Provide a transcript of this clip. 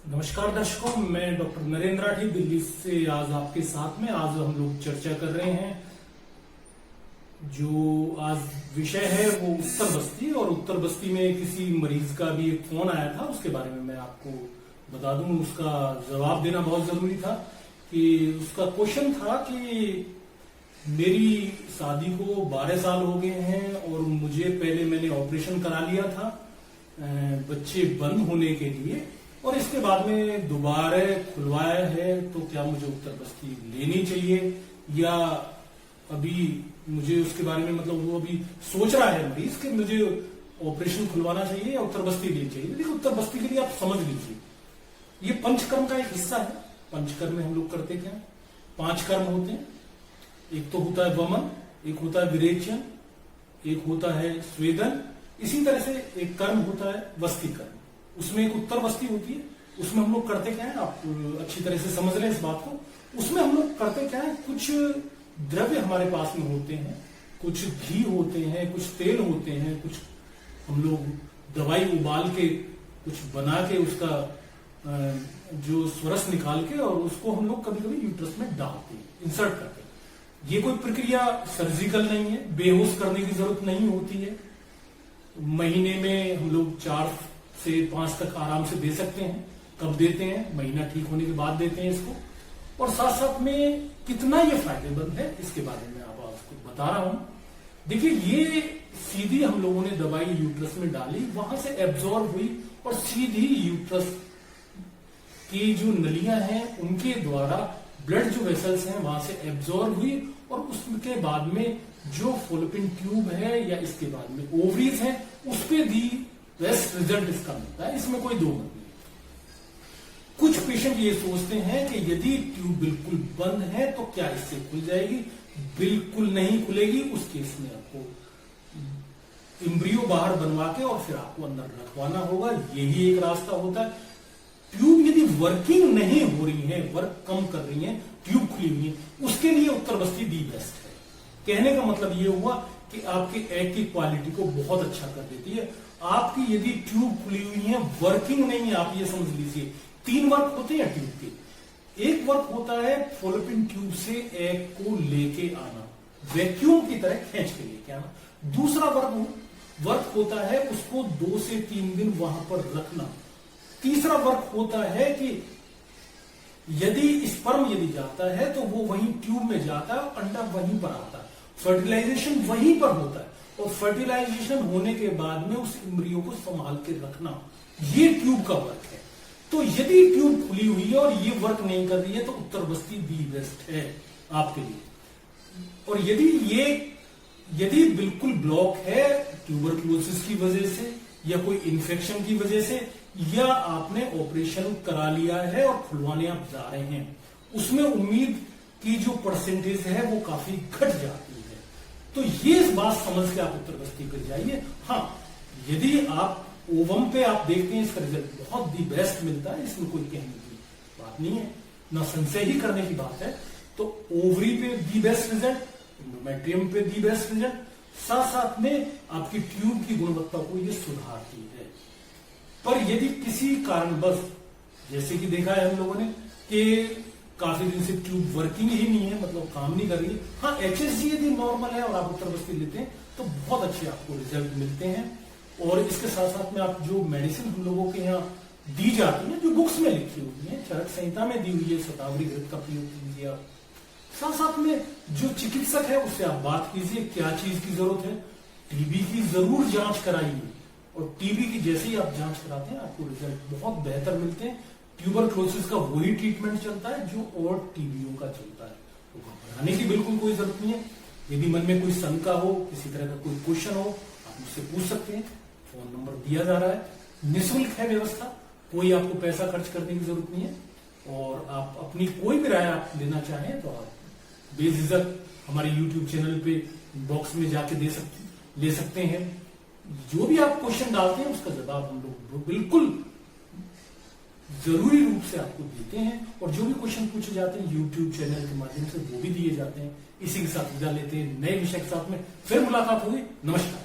नमस्कार दर्शकों, मैं डॉक्टर नरेंद्र राठी दिल्ली से आज आपके साथ में। आज हम लोग चर्चा कर रहे हैं। जो आज विषय है वो उत्तर बस्ती, और उत्तर बस्ती में किसी मरीज का भी एक फोन आया था, उसके बारे में मैं आपको बता दूं। उसका जवाब देना बहुत जरूरी था। कि उसका क्वेश्चन था कि मेरी शादी को 12 साल हो गए हैं और मैंने ऑपरेशन करा लिया था बच्चे बंद होने के लिए, और इसके बाद में दोबारा खुलवाया है। तो क्या मुझे उत्तर बस्ती लेनी चाहिए, या अभी मुझे उसके बारे में वो अभी सोच रहा है मरीज कि मुझे ऑपरेशन खुलवाना चाहिए या उत्तर बस्ती लेनी चाहिए। देखिए, उत्तर बस्ती के लिए आप समझ लीजिए, ये पंचकर्म का एक हिस्सा है। पंचकर्म में हम लोग करते क्या, 5 कर्म होते हैं। एक तो होता है वमन, एक होता है विरेचन, एक होता है स्वेदन। इसी तरह से एक कर्म होता है वस्ती कर्म, उसमें एक उत्तर बस्ती होती है। उसमें हम लोग करते क्या है, आप अच्छी तरह से समझ लें इस बात को। उसमें हम लोग करते क्या है, कुछ द्रव्य हमारे पास में होते हैं, कुछ घी होते हैं, कुछ तेल होते हैं, कुछ हम लोग दवाई उबाल के कुछ बना के उसका जो स्वरस निकाल के, और उसको हम लोग कभी कभी यूट्रस में डालते हैं, इंसर्ट करते हैं। ये कोई प्रक्रिया सर्जिकल नहीं है, बेहोश करने की जरूरत नहीं होती है। महीने में हम लोग 4 से 5 तक आराम से दे सकते हैं। कब देते हैं, महीना ठीक होने के बाद देते हैं इसको। और साथ साथ में कितना ये फायदेमंद है, इसके बारे में आप आपको बता रहा हूं। देखिए, ये सीधी हम लोगों ने दवाई यूट्रस में डाली, वहां से एब्जॉर्ब हुई और सीधी यूट्रस की जो नलियां हैं उनके द्वारा ब्लड जो वेसल्स हैं वहां से एब्जॉर्ब हुई, और उसके बाद में जो फॉलोपियन ट्यूब है या इसके बाद में ओवरीज है, उस पे दी बेस्ट रिजल्ट इसका मिलता है। इसमें कोई दो मत नहीं। कुछ पेशेंट ये सोचते हैं कि यदि ट्यूब बिल्कुल बंद है तो क्या इससे खुल जाएगी। बिल्कुल नहीं खुलेगी। उस केस में आपको एम्ब्रियो बाहर बनवा के और फिर आपको अंदर रखवाना होगा। यही एक रास्ता होता है। ट्यूब यदि वर्किंग नहीं हो रही है, वर्क कम कर रही है, ट्यूब खुली हुई है, उसके लिए उत्तर बस्ती दी बेस्ट है। कहने का मतलब ये हुआ कि आपके एग की क्वालिटी को बहुत अच्छा कर देती है। आपकी यदि ट्यूब खुली हुई है, वर्किंग नहीं है, आप ये समझ लीजिए 3 वर्क होते हैं ट्यूब के। एक वर्क होता है फॉलोपियन ट्यूब से एग को लेके आना, वैक्यूम की तरह खींच के लेके आना। दूसरा वर्क होता है उसको 2 से 3 दिन वहां पर रखना। तीसरा वर्क होता है कि यदि स्पर्म यदि जाता है तो वो वहीं ट्यूब में जाता है, अंडा वहीं पर आता है, फर्टिलाइजेशन वहीं पर होता है, और फर्टिलाइजेशन होने के बाद में उस एम्ब्रियो को संभाल के रखना, ये ट्यूब का वर्क है। तो यदि ट्यूब खुली हुई है और ये वर्क नहीं कर रही है तो उत्तर बस्ती दी बेस्ट है आपके लिए। और यदि बिल्कुल ब्लॉक है ट्यूबरक्लोसिस की वजह से या कोई इन्फेक्शन की वजह से, या आपने ऑपरेशन करा लिया है और खुलवाने आप जा रहे हैं, उसमें उम्मीद की जो परसेंटेज है वो काफी घट जाती है। तो ये इस बात समझ के आप उत्तर बस्ती कर जाइए। हाँ, यदि आप ओवम पे आप देखते हैं इसका रिजल्ट बहुत दी बेस्ट मिलता है, इसमें कोई कहने की बात नहीं है, ना संशय ही करने की बात है। तो ओवरी पे दी बेस्ट रिजल्ट, एंडोमेट्रियम पे दी बेस्ट रिजल्ट, साथ साथ में आपकी ट्यूब की गुणवत्ता को ये सुधारती है। पर यदि किसी कारणवश, जैसे कि देखा है हम लोगों ने कि काफी दिन से ट्यूब वर्किंग ही नहीं है, मतलब काम नहीं कर रही है, हाँ HSG यदि नॉर्मल है और आप उत्तर बस्ती लेते हैं तो बहुत अच्छे आपको रिजल्ट मिलते हैं। और इसके साथ साथ में आप जो मेडिसिन हम लोगों के यहाँ दी जाती है, जो बुक्स में लिखी हुई है, चरक संहिता में दी हुई है, शतावरी घृत का प्रयोग कीजिए आप। साथ साथ में जो चिकित्सक है उससे आप बात कीजिए क्या चीज की जरूरत है। टीबी की जरूर जांच कराइए, और टीबी की जैसे ही आप जांच कराते हैं आपको रिजल्ट बहुत बेहतर मिलते हैं। ट्यूबरक्लोसिस का वही ट्रीटमेंट चलता है जो और टीबीओ का चलता है। तो घबराने की बिल्कुल कोई जरूरत नहीं है। यदि मन में कोई शंका हो, किसी तरह का कोई क्वेश्चन हो, आप मुझसे पूछ सकते हैं। फोन नंबर दिया जा रहा है, निःशुल्क है व्यवस्था, कोई आपको पैसा खर्च करने की जरूरत नहीं है। और आप अपनी कोई भी राय आप देना चाहें तो आप बेझिझक हमारे YouTube चैनल पे बॉक्स में जाके ले सकते हैं। जो भी आप क्वेश्चन डालते हैं उसका जवाब हम लोग बिल्कुल जरूरी रूप से आपको देते हैं, और जो भी क्वेश्चन पूछे जाते हैं YouTube चैनल के माध्यम से वो भी दिए जाते हैं। इसी के साथ विदा लेते हैं, नए विषय के साथ में फिर मुलाकात होगी। नमस्कार।